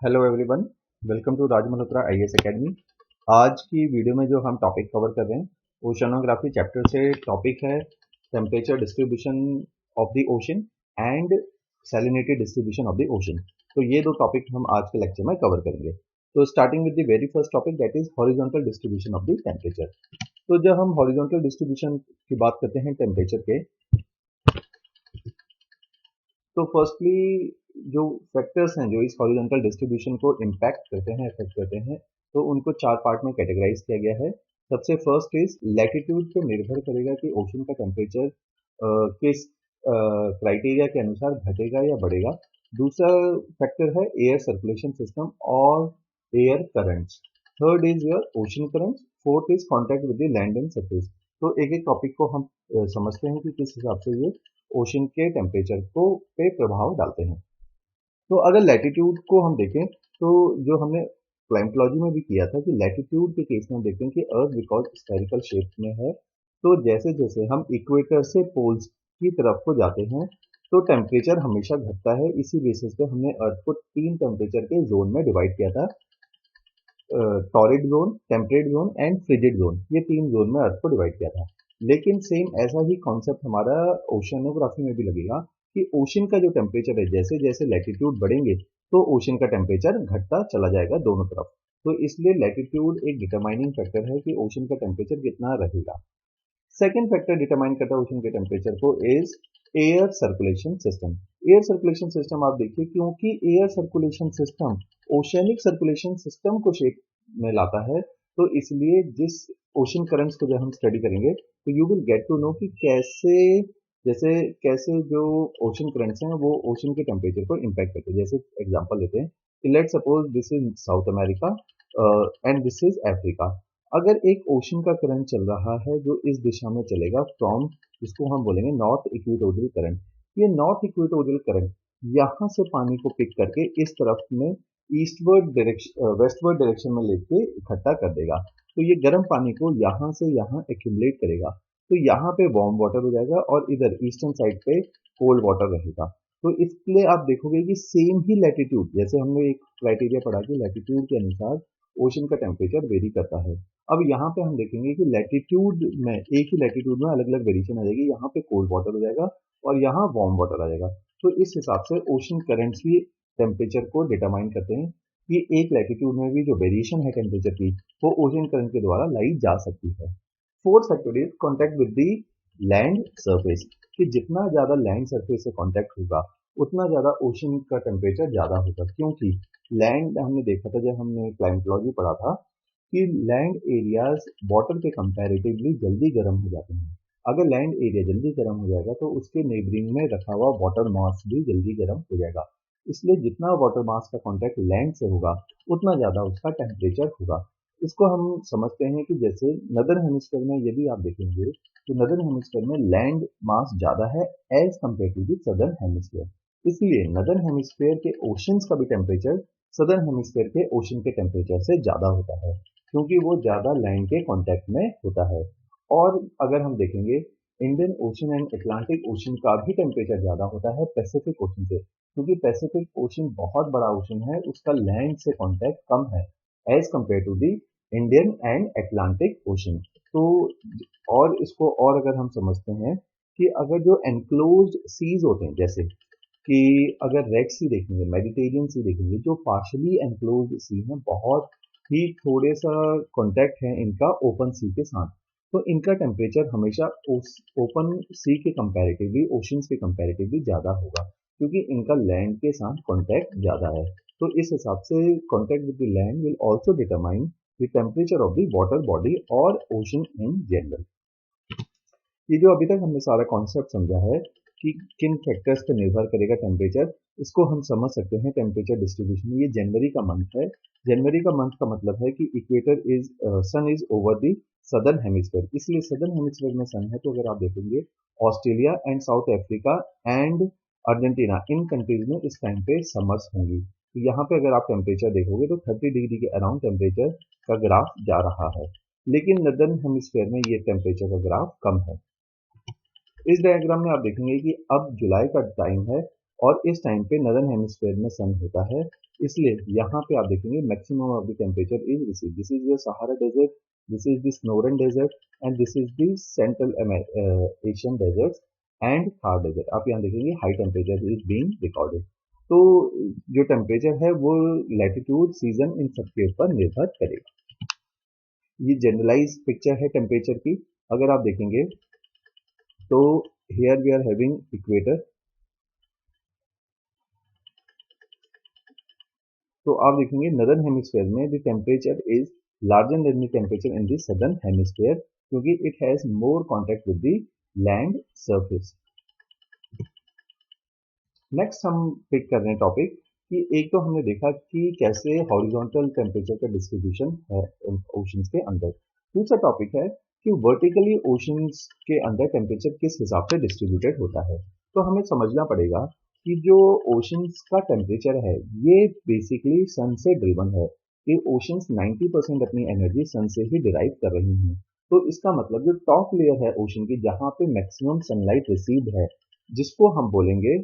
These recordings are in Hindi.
Hello everyone, welcome to Raj Malhotra IAS academy. आज की वीडियो में जो हम टॉपिक कवर कर रहे हैं ओशनोग्राफी चैप्टर से टॉपिक है temperature distribution of the ocean and salinity distribution of the ocean. तो ये दो टॉपिक हम आज के लेक्चर में कवर करेंगे। तो starting with the very first topic that is horizontal distribution of the temperature. तो जब हम हॉरिजॉन्टल डिस्ट्रीब्यूशन की बात करते हैं टेम्परेचर के, तो फर्स्टली जो फैक्टर्स हैं जो इस हॉरिजॉन्टल डिस्ट्रीब्यूशन को इम्पैक्ट करते हैं, अफेक्ट करते हैं, तो उनको चार पार्ट में कैटेगराइज किया गया है। सबसे फर्स्ट इज लैटिट्यूड पे निर्भर करेगा कि ओशन का टेम्परेचर किस क्राइटेरिया के अनुसार घटेगा या बढ़ेगा। दूसरा फैक्टर है एयर सर्कुलेशन सिस्टम और air currents. Third is your ocean currents. Fourth is contact with the land and surface. तो एक एक टॉपिक को हम समझते हैं कि किस हिसाब से ये ओशन के टेम्परेचर को पे प्रभाव डालते हैं। तो अगर लैटिट्यूड को हम देखें तो जो हमने क्लाइमेटोलॉजी में भी किया था कि लैटिट्यूड के केस में हम देखते हैं कि अर्थ बिकॉज स्फेरिकल शेप में है, तो जैसे जैसे हम इक्वेटर से पोल्स की तरफ को जाते हैं तो टेम्परेचर हमेशा घटता है। इसी बेसिस पे हमने अर्थ को तीन टेम्परेचर के जोन में डिवाइड किया था, torrid zone, temperate zone and frigid zone. ये तीन जोन में अर्थ को डिवाइड किया था। लेकिन सेम ऐसा ही कॉन्सेप्ट हमारा ओशनोग्राफी में भी लगेगा कि ओशन का जो टेम्परेचर है, जैसे जैसे लैटिट्यूड बढ़ेंगे तो ओशन का टेम्परेचर घटता चला जाएगा दोनों तरफ। तो इसलिए लैटिट्यूड एक डिटरमाइनिंग फैक्टर है कि ओशन का टेम्परेचर कितना रहेगा। सेकेंड फैक्टर डिटरमाइन करता है ओशन के टेम्परेचर को is air circulation system. Air circulation system आप देखिए, क्योंकि air circulation system oceanic circulation system को शेप में लाता है, तो इसलिए जिस ओशन करंट्स को जब हम स्टडी करेंगे तो you will get to know कि कैसे जो ओशन करंट्स हैं वो ओशन के टेम्परेचर को इम्पैक्ट करते हैं। जैसे एग्जांपल लेते हैं कि let suppose this is south America and this is Africa. अगर एक ओशन का करंट चल रहा है जो इस दिशा में चलेगा फ्रॉम, इसको हम बोलेंगे नॉर्थ इक्वेटोरियल करंट। ये नॉर्थ इक्वेटोरियल करंट यहाँ से पानी को पिक करके इस तरफ में ईस्टवर्ड डायरेक्शन, वेस्टवर्ड डायरेक्शन में लेके इकट्ठा कर देगा। तो ये गर्म पानी को यहाँ से यहाँ एक्यूमुलेट करेगा, तो यहाँ पे वार्म वाटर हो जाएगा और इधर ईस्टर्न साइड पे कोल्ड वाटर रहेगा। तो इसलिए आप देखोगे कि सेम ही लैटिट्यूड, जैसे हमने एक क्राइटेरिया पढ़ा कि लैटिट्यूड के अनुसार ओशन का टेम्परेचर वेरी करता है। अब यहाँ पे हम देखेंगे कि लैटिट्यूड में, एक ही लैटिट्यूड में अलग अलग वेरिएशन आ जाएगी। यहाँ पे कोल्ड वाटर हो जाएगा और यहाँ वार्म वाटर आ जाएगा। तो इस हिसाब से ओशन करंट्स भी टेम्परेचर को डिटरमाइन करते हैं कि एक लैटिट्यूड में भी जो वेरिएशन है टेम्परेचर की वो ओशन करंट के द्वारा लाई जा सकती है। Fourth factor is contact with the land surface, कि जितना ज्यादा लैंड सरफेस से कॉन्टैक्ट होगा उतना ज्यादा ओशन का टेम्परेचर ज्यादा होगा। क्योंकि लैंड, हमने देखा था जब हमने क्लाइमेटोलॉजी पढ़ा था कि लैंड एरियाज वाटर के कंपैरेटिवली जल्दी गर्म हो जाते हैं। अगर लैंड एरिया जल्दी गर्म हो जाएगा तो उसके नेबरिंग में रखा हुआ वाटर मास भी जल्दी गर्म हो जाएगा। इसलिए जितना वाटर मास का कांटेक्ट लैंड से होगा उतना ज्यादा उसका टेम्परेचर होगा। इसको हम समझते हैं कि जैसे नदर्न हेमिस्फीयर में यदि आप देखेंगे तो नदर्न हेमिस्फीयर में लैंड मास ज्यादा है as compare to the southern hemisphere. इसलिए नदर्न हेमिस्फीयर के ओशंस का भी टेम्परेचर सदर्न हेमिस्फीयर के ओशन के टेम्परेचर से ज्यादा होता है, क्योंकि वो ज्यादा लैंड के कांटेक्ट में होता है। और अगर हम देखेंगे Indian ocean and Atlantic ocean का भी टेम्परेचर ज्यादा होता है पैसिफिक ओशन से, क्योंकि पैसिफिक ओशन बहुत बड़ा ओशन है, उसका लैंड से कांटेक्ट कम है as compare to the Indian and Atlantic ocean. तो और इसको और अगर हम समझते हैं कि अगर जो एनक्लोज्ड सीज होते हैं, जैसे कि अगर रेड सी देखेंगे, मेडिटेरियन सी देखेंगे, जो पार्शली एनक्लोज्ड सी हैं, बहुत ही थोड़े सा कांटेक्ट है इनका ओपन सी के साथ, तो इनका टेम्परेचर हमेशा उस ओपन सी के कंपैरेटिवली, ओशंस के कंपैरेटिवली ज़्यादा होगा, क्योंकि इनका लैंड के साथ कांटेक्ट ज़्यादा है। तो इस हिसाब से contact with the land will also determine the temperature of the water body और ओशन इन जनरल। ये जो अभी तक हमने सारा कॉन्सेप्ट समझा है कि किन फैक्टर्स पर निर्भर करेगा टेम्परेचर, इसको हम समझ सकते हैं टेम्परेचर डिस्ट्रीब्यूशन। ये जनवरी का मंथ है। जनवरी का मंथ का मतलब है कि equator is, sun is over the southern hemisphere, इसलिए सदर्न हेमिस्फीयर में सन है। तो अगर आप देखेंगे Australia and South Africa and Argentina, इन कंट्रीज में इस टाइम पे समर्स होंगी। तो यहाँ पे अगर आप टेम्परेचर देखोगे तो 30 डिग्री के अराउंड टेम्परेचर का ग्राफ जा रहा है, लेकिन नदर्न हेमिस्फीयर में ये टेम्परेचर का ग्राफ कम है। इस डायग्राम में आप देखेंगे कि अब जुलाई का टाइम है और इस टाइम पे नदर्न हेमिस्फीयर में सन होता है, इसलिए यहाँ पे आप देखेंगे maximum of the temperature is receive. This is your Sahara desert, this is the Sonoran desert and this is the central Asian desert and Thar desert. आप यहाँ देखेंगे high temperature is being recorded. तो जो टेम्परेचर है वो लैटिट्यूड सीजन इन सबके ऊपर निर्भर करेगा। ये जनरलाइज पिक्चर है टेम्परेचर की। अगर आप देखेंगे तो here we are having equator. तो आप देखेंगे नदर्न हेमिस्फेयर में the temperature is larger than the temperature in the southern hemisphere, क्योंकि it has more contact with the land surface. Next हम पिक कर रहे हैं टॉपिक कि एक तो हमने देखा कि कैसे हॉरिजॉन्टल टेम्परेचर का डिस्ट्रीब्यूशन है ओशंस के अंदर। दूसरा टॉपिक है कि वर्टिकली ओशंस के अंदर टेम्परेचर किस हिसाब से डिस्ट्रीब्यूटेड होता है। तो हमें समझना पड़ेगा कि जो ओशंस का टेम्परेचर है ये बेसिकली सन से ड्रिवन है। ये ओशंस 90% अपनी एनर्जी सन से ही डिराइव कर रही हैं। तो इसका मतलब जो टॉप लेयर है ओशन की, जहां पे मैक्सिमम सनलाइट रिसीव्ड है, जिसको हम बोलेंगे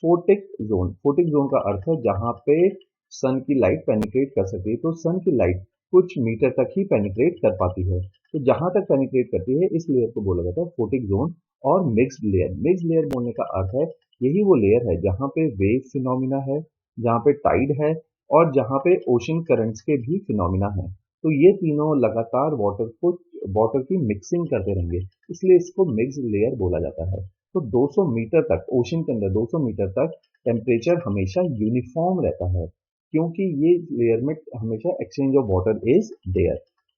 फोटिक जोन। फोटिक जोन का अर्थ है जहां पे सन की लाइट पेनिट्रेट कर सकती है। तो सन की लाइट कुछ मीटर तक ही पेनिट्रेट कर पाती है। तो जहां तक पेनिट्रेट करती है इस लेयर को बोला जाता है फोटिक जोन। और मिक्स्ड लेयर, मिक्स्ड लेयर बोलने का अर्थ है यही वो लेयर है जहां पे वेव फिनोमिना है, जहां पे टाइड है और जहां पे ओशन करंट्स के भी फिनोमिना है। तो ये तीनों लगातार वाटर की मिक्सिंग करते रहेंगे, इसलिए इसको मिक्स्ड लेयर बोला जाता है। तो 200 मीटर तक ओशन के अंदर 200 मीटर तक टेम्परेचर हमेशा यूनिफॉर्म रहता है, क्योंकि ये लेयर में हमेशा exchange of water is there.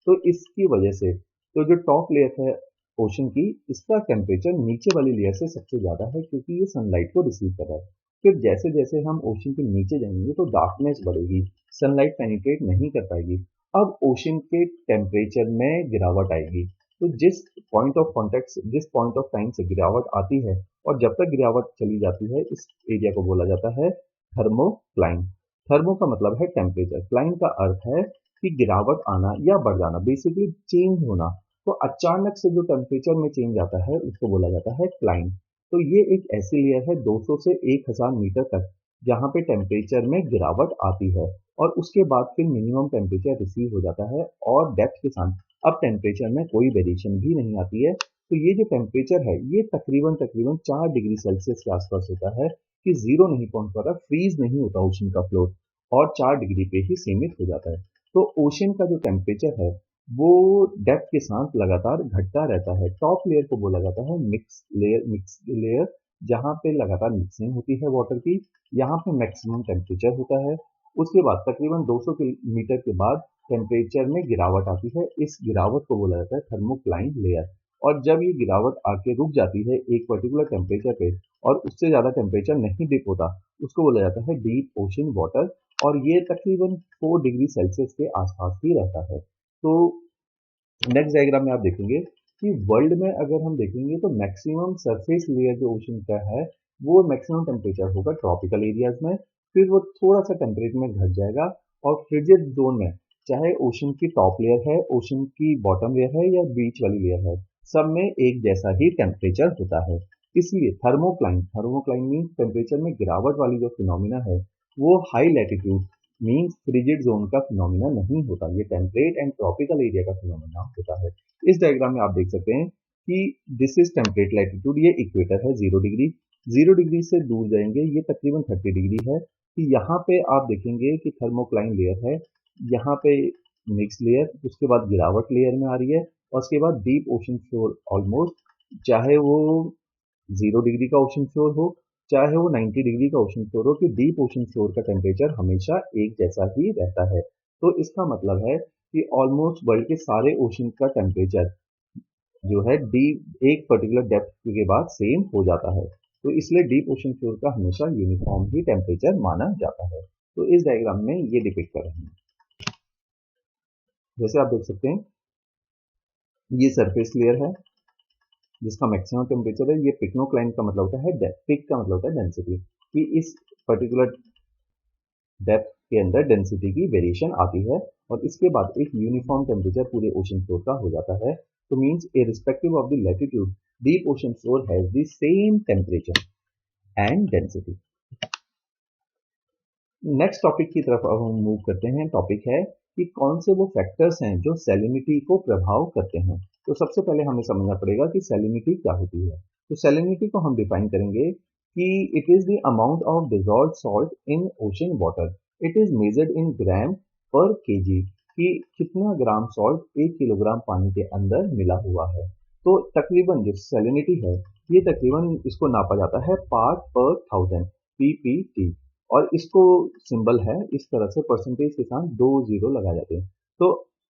तो इसकी वजह से तो जो टॉप लेयर है ओशन की, इसका टेम्परेचर नीचे वाली लेयर से सबसे ज़्यादा है, क्योंकि ये सनलाइट को रिसीव कर रहा है। फिर जैसे जैसे हम ओशन के नीचे जाएंगे तो डार्कनेस बढ़ेगी, सनलाइट पेनिट्रेट नहीं कर पाएगी। अब ओशन के टेम्परेचर में गिरावट आएगी। तो जिस पॉइंट ऑफ कॉन्टेक्ट, जिस पॉइंट ऑफ टाइम से गिरावट आती है और जब तक गिरावट चली जाती है, इस एरिया को बोला जाता है थर्मोक्लाइन। थर्मो का मतलब है टेम्परेचर, क्लाइन का अर्थ है कि गिरावट आना या बढ़ जाना, बेसिकली चेंज होना। तो अचानक से जो टेम्परेचर में चेंज आता है उसको बोला जाता है क्लाइन। तो ये एक ऐसी लेयर है 200 से 1000 मीटर तक जहां पे टेम्परेचर में गिरावट आती है और उसके बाद फिर मिनिमम टेम्परेचर रिसीव हो जाता है और डेप्थ के साथ अब टेम्परेचर में कोई वेरिएशन भी नहीं आती है। तो ये जो टेम्परेचर है ये तकरीबन तकरीबन 4 डिग्री सेल्सियस के आसपास होता है, कि जीरो नहीं पहुंच पाता, फ्रीज नहीं होता ओशन का फ्लोर और 4 डिग्री पे ही सीमित हो जाता है। तो ओशन का जो टेम्परेचर है वो डेप्थ के साथ लगातार घटता रहता है। टॉप लेयर को बोला जाता है मिक्स लेयर, जहां पे लगातार मिक्सिंग होती है वाटर की, यहाँ पे मैक्सिमम टेम्परेचर होता है। उसके बाद तकरीबन 200 मीटर के बाद टेम्परेचर में गिरावट आती है, इस गिरावट को बोला जाता है थर्मोक्लाइन लेयर। और जब ये गिरावट आके रुक जाती है एक पर्टिकुलर टेम्परेचर पे और उससे ज़्यादा टेम्परेचर नहीं डिप होता, उसको बोला जाता है डीप ओशन वाटर। और ये तकरीबन 4 डिग्री सेल्सियस के आसपास ही रहता है। तो नेक्स्ट डायग्राम में आप देखेंगे कि वर्ल्ड में अगर हम देखेंगे तो मैक्सिमम सरफेस लेयर जो ओशन का है वो मैक्सिमम टेम्परेचर होगा ट्रॉपिकल एरियाज में, फिर वो थोड़ा सा टेम्परेचर में घट जाएगा और फ्रिजिड जोन में, चाहे ओशन की टॉप लेयर है, ओशन की बॉटम लेयर है या बीच वाली लेयर है, सब में एक जैसा ही टेम्परेचर होता है। इसलिए थर्मोक्लाइन मीन टेम्परेचर में गिरावट वाली जो फिनोमिना है वो high latitude means frigid zone का फिनोमिना नहीं होता, ये टेम्परेट एंड ट्रॉपिकल एरिया का फिनोमिना होता है। इस डायग्राम में आप देख सकते हैं कि दिस इज टेम्परेट लैटिट्यूड, ये इक्वेटर है 0 डिग्री। 0 डिग्री से दूर जाएंगे ये तकरीबन 30 डिग्री है। कि यहाँ पे आप देखेंगे कि थर्मोक्लाइन लेयर है, यहाँ पे मिक्स लेयर, उसके बाद गिरावट लेयर में आ रही है और उसके बाद डीप ओशन फ्लोर ऑलमोस्ट, चाहे वो 0 डिग्री का ओशन फ्लोर हो चाहे वो 90 डिग्री का ओशन फ्लोर हो, कि डीप ओशन फ्लोर का टेम्परेचर हमेशा एक जैसा ही रहता है। तो इसका मतलब है कि ऑलमोस्ट वर्ल्ड के सारे ओशन का टेम्परेचर जो है डीप एक पर्टिकुलर डेप्थ के बाद सेम हो जाता है। तो इसलिए डीप ओशन फ्लोर का हमेशा यूनिफॉर्म ही टेम्परेचर माना जाता है। तो इस डायग्राम में ये डिपिक्ट कर रहे हैं। जैसे आप देख सकते हैं ये सरफेस लेयर है जिसका मैक्सिमम टेम्परेचर है। ये पिक्नोक्लाइन का मतलब होता है, पिक का मतलब होता है डेंसिटी, कि इस पर्टिकुलर डेप्थ के अंदर डेंसिटी की वेरिएशन आती है और इसके बाद एक यूनिफॉर्म टेम्परेचर पूरे ओशन फ्लोर का हो जाता है। तो means irrespective of the latitude deep ocean floor has the same temperature and density. Next topic की तरफ अब हम मूव करते हैं। टॉपिक है कि कौन से वो फैक्टर्स हैं जो सैलिनिटी को प्रभाव करते हैं। तो सबसे पहले हमें समझना पड़ेगा कि सैलिनिटी क्या होती है। तो सैलिनिटी को हम डिफाइन करेंगे कि it is the amount of dissolve salt in ocean water. It is measured in gram per KG, कि कितना ग्राम सॉल्ट 1 किलोग्राम पानी के अंदर मिला हुआ है। तो तकरीबन जो सैलिनिटी है, ये तकरीबन इसको नापा जाता है पार्ट पर थाउजेंड, पीपीटी। और इसको सिंबल है इस तरह से, परसेंटेज के साथ 2 जीरो लगाए जाते हैं। तो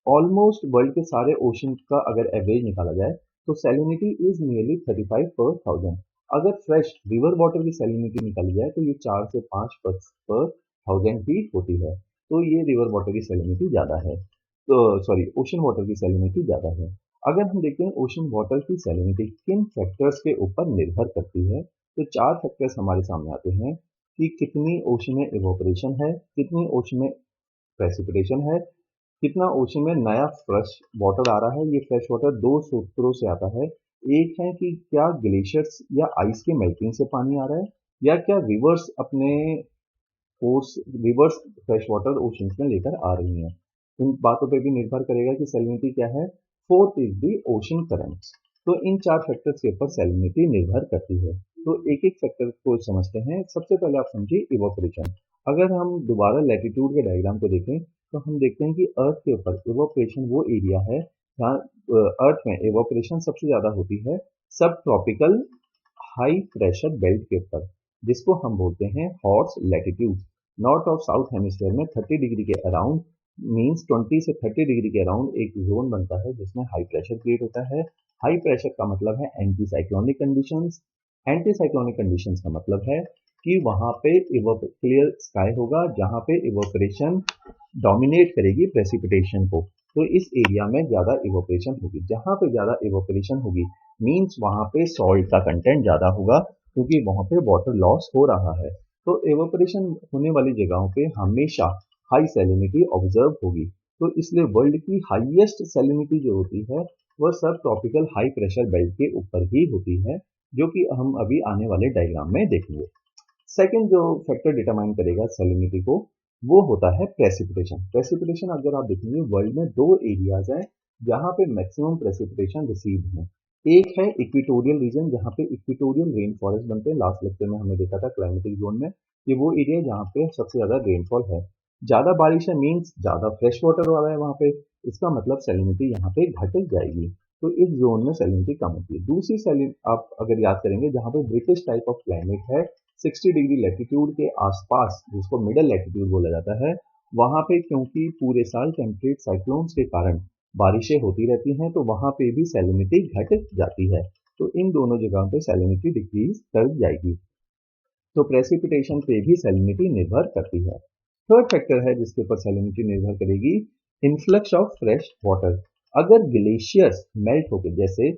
ऑलमोस्ट वर्ल्ड के सारे ओशन का अगर एवरेज निकाला जाए तो सैलिनिटी इज नियरली 35 पर थाउजेंड। अगर फ्रेश रिवर वाटर की सैलिनिटी निकाली जाए तो ये 4 से 5 पर थाउजेंड ही होती है। तो ये रिवर वाटर की सैलिनिटी ज़्यादा है, तो सॉरी ओशन वाटर की सैलिनिटी ज़्यादा है। अगर हम देखते हैं ओशन वाटर की सैलिनिटी किन फैक्टर्स के ऊपर निर्भर करती है, तो 4 फैक्टर्स हमारे सामने आते हैं कि कितनी ओशन में इवोपरेशन है, कितनी ओशन में प्रेसिपिटेशन है, कितना ओशन में नया फ्रेश वाटर आ रहा है। ये फ्रेश वाटर दो सूत्रों से आता है। एक है कि क्या ग्लेशियर्स या आइस के मेल्टिंग से पानी आ रहा है, या क्या रिवर्स अपने force reverse fresh water oceans में लेकर आ रही हैं। इन बातों पे भी निर्भर करेगा कि सैलिनिटी क्या है। Fourth is the ocean currents. तो इन 4 फैक्टर्स के ऊपर सैलिनिटी निर्भर करती है। तो एक एक फैक्टर को समझते हैं। सबसे पहले आप समझिए इवोपरेशन। अगर हम दोबारा लैटिट्यूड के डायग्राम को देखें तो हम देखते हैं कि अर्थ के ऊपर इवोपरेशन वो एरिया है जहाँ अर्थ में इवोपरेशन सबसे ज्यादा होती है सब ट्रॉपिकल हाई प्रेशर बेल्ट के ऊपर, जिसको हम बोलते हैं हॉट्स लैटिट्यूड। नॉर्थ और साउथ हेमिस्फीयर में 30 डिग्री के अराउंड मींस 20 से 30 डिग्री के अराउंड एक जोन बनता है जिसमें हाई प्रेशर क्रिएट होता है। हाई प्रेशर का मतलब है anti cyclonic conditions. Anti cyclonic conditions का मतलब है कि वहां पे क्लियर स्काई होगा जहां पे इवोपरेशन डोमिनेट करेगी प्रेसिपिटेशन को। तो इस एरिया में ज्यादा इवोपरेशन होगी। जहां पे ज्यादा इवोपरेशन होगी मींस वहां पे सॉल्ट का कंटेंट ज्यादा होगा, क्योंकि वहां पे वाटर लॉस हो रहा है। तो इवोपरेशन होने वाली जगहों पे हमेशा हाई सैलिनिटी ऑब्जर्व होगी। तो इसलिए वर्ल्ड की हाईएस्ट सैलिनिटी जो होती है वह सब ट्रॉपिकल हाई प्रेशर बेल्ट के ऊपर ही होती है, जो कि हम अभी आने वाले डायग्राम में देखेंगे। सेकंड जो फैक्टर डिटरमाइन करेगा सैलिनिटी को वो होता है प्रेसिपिटेशन। प्रेसिपिटेशन अगर आप देखेंगे वर्ल्ड में दो एरियाज हैं जहां पे मैक्सिमम प्रेसिपिटेशन रिसीव है। एक है इक्वेटोरियल रीजन जहां पे इक्वेटोरियल रेन फॉरेस्ट बनते हैं। लास्ट लेक्चर में हमने देखा था क्लाइमेटिक जोन में ये वो एरिया जहाँ पे सबसे ज्यादा रेनफॉल है। ज्यादा बारिश है मीन्स ज्यादा फ्रेश वाटर आ रहा है वहां पे। इसका मतलब सैलिनिटी यहाँ पे घट जाएगी। तो इस जोन में सैलिनिटी कम होती है। दूसरी सैलिन आप अगर याद करेंगे जहाँ पे ब्रिटिश टाइप ऑफ क्लाइमेट है 60 डिग्री लैटिट्यूड के आसपास, जिसको मिडल लैटिट्यूड बोला जाता है, वहां पे क्योंकि पूरे साल टेम्परेट साइक्लोन्स के कारण बारिशें होती रहती हैं तो वहां पे भी सैलिनिटी घट जाती है। तो इन दोनों जगहों पे सैलिनिटी डिक्रीज कर जाएगी। तो प्रेसिपिटेशन पे भी सैलिनिटी निर्भर करती है। थर्ड फैक्टर है जिसके ऊपर सैलिनिटी निर्भर करेगी, इन्फ्लक्स ऑफ फ्रेश वाटर। अगर ग्लेशियर्स मेल्ट होकर, जैसे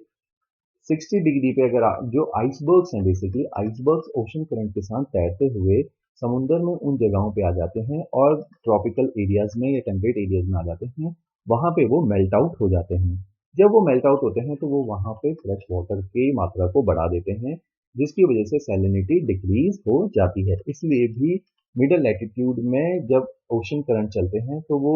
60 डिग्री पे अगर जो आइसबर्ग्स हैं, बेसिकली आइसबर्ग्स ओशन करंट के साथ तैरते हुए समुंदर में उन जगहों पे आ जाते हैं और ट्रॉपिकल एरियाज में या टेम्परेट एरियाज में आ जाते हैं, वहां पे वो मेल्ट आउट हो जाते हैं। जब वो मेल्ट आउट होते हैं तो वो वहां पे फ्रेश वाटर की मात्रा को बढ़ा देते हैं, जिसकी वजह से सैलिनिटी डिक्रीज हो जाती है। इसलिए भी मिडल लैटिट्यूड में जब ओशन करंट चलते हैं तो वो,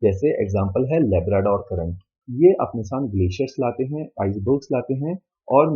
जैसे एग्जांपल है लेब्राडोर करंट, ये अपने साथ ग्लेशियर्स लाते हैं, आइसबर्ग्स लाते हैं और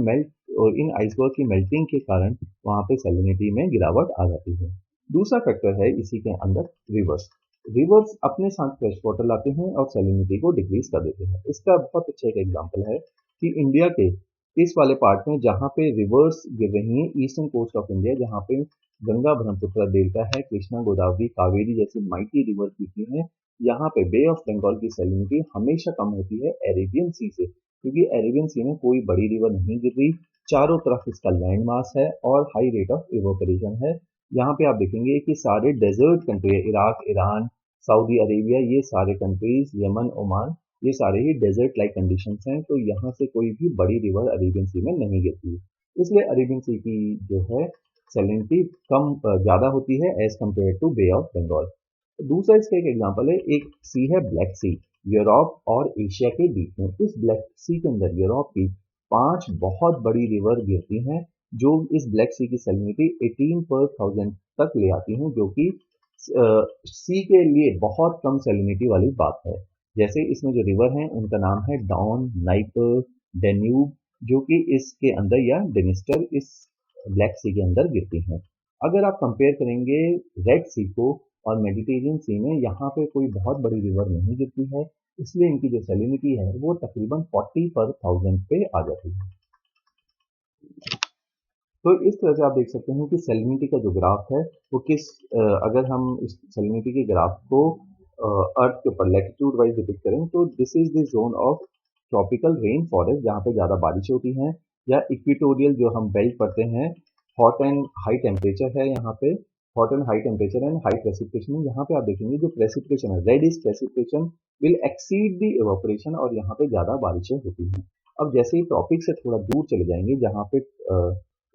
इन आइसबर्ग की मेल्टिंग के कारण वहां पे सैलिनिटी में गिरावट आ जाती है। दूसरा फैक्टर है इसी के अंदर रिवर्स। रिवर्स अपने साथ फ्रेश वाटर लाते हैं और सैलिनिटी को डिक्रीज कर देते हैं। इसका बहुत अच्छा एक एग्जांपल है कि इंडिया के इस वाले पार्ट में जहाँ पे रिवर्स गिर रही हैं, ईस्टर्न कोस्ट ऑफ इंडिया जहाँ पे गंगा ब्रह्मपुत्र डेल्टा है, कृष्णा गोदावरी कावेरी जैसी माइटी रिवर गिरती हैं, यहाँ पे बे ऑफ बंगाल की सैलिनिटी हमेशा कम होती है अरेबियन सी से, क्योंकि अरेबियन सी में कोई बड़ी रिवर नहीं गिर रही, चारों तरफ इसका लैंड मास है और हाई रेट ऑफ इवोपरेशन है। यहाँ पे आप देखेंगे कि सारे डेजर्ट कंट्री है, इराक, ईरान, सऊदी अरेबिया, ये सारे कंट्रीज, यमन, ओमान, ये सारे ही डेजर्ट लाइक कंडीशंस हैं। तो यहाँ से कोई भी बड़ी रिवर अरेबियन सी में नहीं गिरती, इसलिए अरेबियन सी की जो है सैलिनिटी कम ज्यादा होती है as compare to Bay of Bengal. दूसरा इसका एक एग्जांपल है, एक सी है ब्लैक सी, यूरोप और एशिया के बीच में। इस ब्लैक सी के अंदर यूरोप की 5 बहुत बड़ी रिवर गिरती हैं जो इस ब्लैक सी की सैलिनिटी 18 पर थाउजेंड तक ले आती हैं, जो कि सी के लिए बहुत कम सैलिनिटी वाली बात है। जैसे इसमें जो रिवर हैं उनका नाम है डॉन, नाइपर, डेन्यूब, जो कि इसके अंदर या डेनिस्टर इस ब्लैक सी के अंदर गिरती हैं। अगर आप कंपेयर करेंगे रेड सी को और मेडिटेरियन सी में, यहाँ पे कोई बहुत बड़ी रिवर नहीं गिरती है, इसलिए इनकी जो सैलिनिटी है वो तकरीबन 40 पर 1000 पे आ जाती है। तो इस तरह से आप देख सकते हैं कि सैलिनिटी का जो ग्राफ है वो अगर हम इस सैलिनिटी के ग्राफ को अर्थ के ऊपर लैटिट्यूड वाइज डिपिक्ट करें तो this is the zone of tropical rain forest, जहाँ पे ज़्यादा बारिश होती हैं, या इक्वेटोरियल जो हम बेल्ट पढ़ते हैं, हॉट एंड हाई टेम्परेचर है यहाँ पे, hot and high temperature and high precipitation है। यहाँ पे आप देखेंगे जो प्रेसिपिटेशन है, reddish precipitation will exceed the evaporation, और यहाँ पे ज़्यादा बारिशें होती हैं। अब जैसे ही ट्रॉपिक से थोड़ा दूर चले जाएंगे, जहाँ पे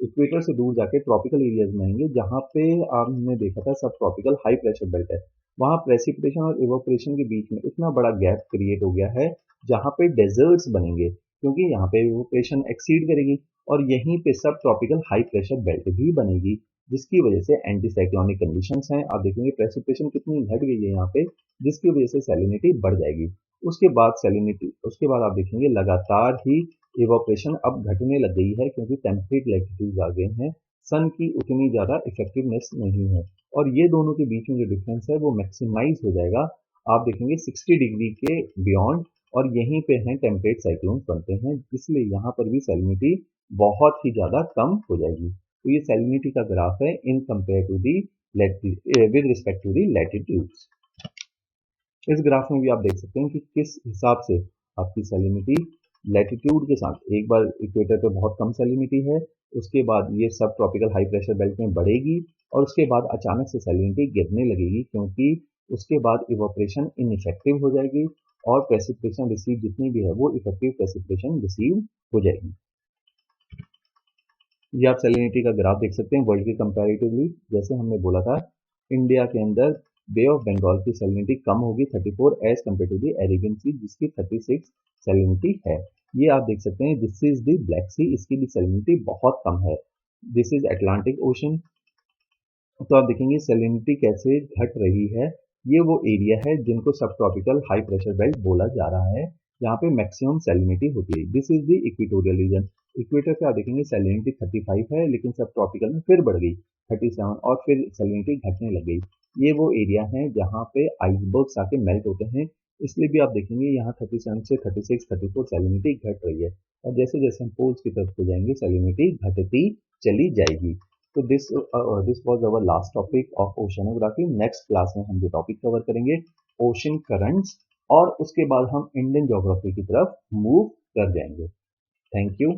इक्वेटर से दूर जाके ट्रॉपिकल एरियाज में आएंगे, जहाँ पे आपने देखा था सब ट्रॉपिकल हाई प्रेशर बेल्ट है, वहाँ प्रेसिपिटेशन और इवापोरेशन के बीच में इतना बड़ा गैप क्रिएट हो गया है जहाँ पे डेजर्ट्स बनेंगे, क्योंकि यहाँ पे इवापोरेशन एक्सीड करेगी, और यहीं पे सब ट्रॉपिकल हाई प्रेशर बेल्ट भी बनेगी, जिसकी वजह से एंटी साइक्लोनिक कंडीशंस हैं। आप देखेंगे प्रेसिपिटेशन कितनी घट गई है यहाँ पे, जिसकी वजह से सैलिनिटी बढ़ जाएगी। उसके बाद आप देखेंगे लगातार ही इवापोरेशन अब घटने लग गई है, क्योंकि टेम्परेट लैटिट्यूड आ गए हैं, सन की उतनी ज़्यादा इफेक्टिवनेस नहीं है, और ये दोनों के बीच में जो डिफरेंस है वो मैक्सिमाइज हो जाएगा। आप देखेंगे 60 डिग्री के बियॉन्ड, और यहीं पे हैं टेम्परेट साइक्लोन्स बनते हैं, इसलिए यहाँ पर भी सैलिनिटी बहुत ही ज़्यादा कम हो जाएगी। तो ये सैलिनिटी का ग्राफ है in compared to the with respect to the latitudes. इस ग्राफ में भी आप देख सकते हैं कि किस हिसाब से आपकी सैलिनिटी लैटिट्यूड के साथ, एक बार इक्वेटर पे बहुत कम सैलिनिटी है, उसके बाद ये सब ट्रॉपिकल हाई प्रेशर बेल्ट में बढ़ेगी, और उसके बाद अचानक से सैलिनिटी गिरने लगेगी, क्योंकि उसके बाद इवापोरेशन इनइफेक्टिव हो जाएगी, और प्रेसिपिटेशन रिसीव जितनी भी है वो इफेक्टिव प्रेसिपिटेशन रिसीव हो जाएगी। ये आप सैलिनिटी का ग्राफ देख सकते हैं वर्ल्ड के कंपैरेटिवली। जैसे हमने बोला था, इंडिया के अंदर बे ऑफ बंगाल की सैलिनिटी कम होगी 34 as compare to the Arabian Sea, जिसकी 36 सैलिनिटी है। ये आप देख सकते हैं, this is the Black Sea, इसकी भी सैलिनिटी बहुत कम है। This is Atlantic ocean. तो आप देखेंगे सैलिनिटी कैसे घट रही है। ये वो एरिया है जिनको सब ट्रॉपिकल हाई प्रेशर बेल्ट बोला जा रहा है, यहाँ पे मैक्सिमम सैलिनिटी होती है। This is the equatorial region. Equator पे आप देखेंगे सैलिनिटी 35 है, लेकिन सब ट्रॉपिकल में फिर बढ़ गई 37, और फिर सैलिनिटी घटने लग गई। ये वो एरिया है जहाँ पे आइसबर्ग्स आके मेल्ट होते हैं, इसलिए भी आप देखेंगे यहाँ 37 से 36, 34 सैलिनिटी घट रही है, और जैसे जैसे हम पोल्स की तरफ को जाएंगे सैलिनिटी घटती चली जाएगी। तो this was our last topic of oceanography. Next class में हम जो टॉपिक कवर करेंगे ओशन करंट्स, और उसके बाद हम इंडियन ज्योग्राफी की तरफ मूव कर जाएंगे। Thank you.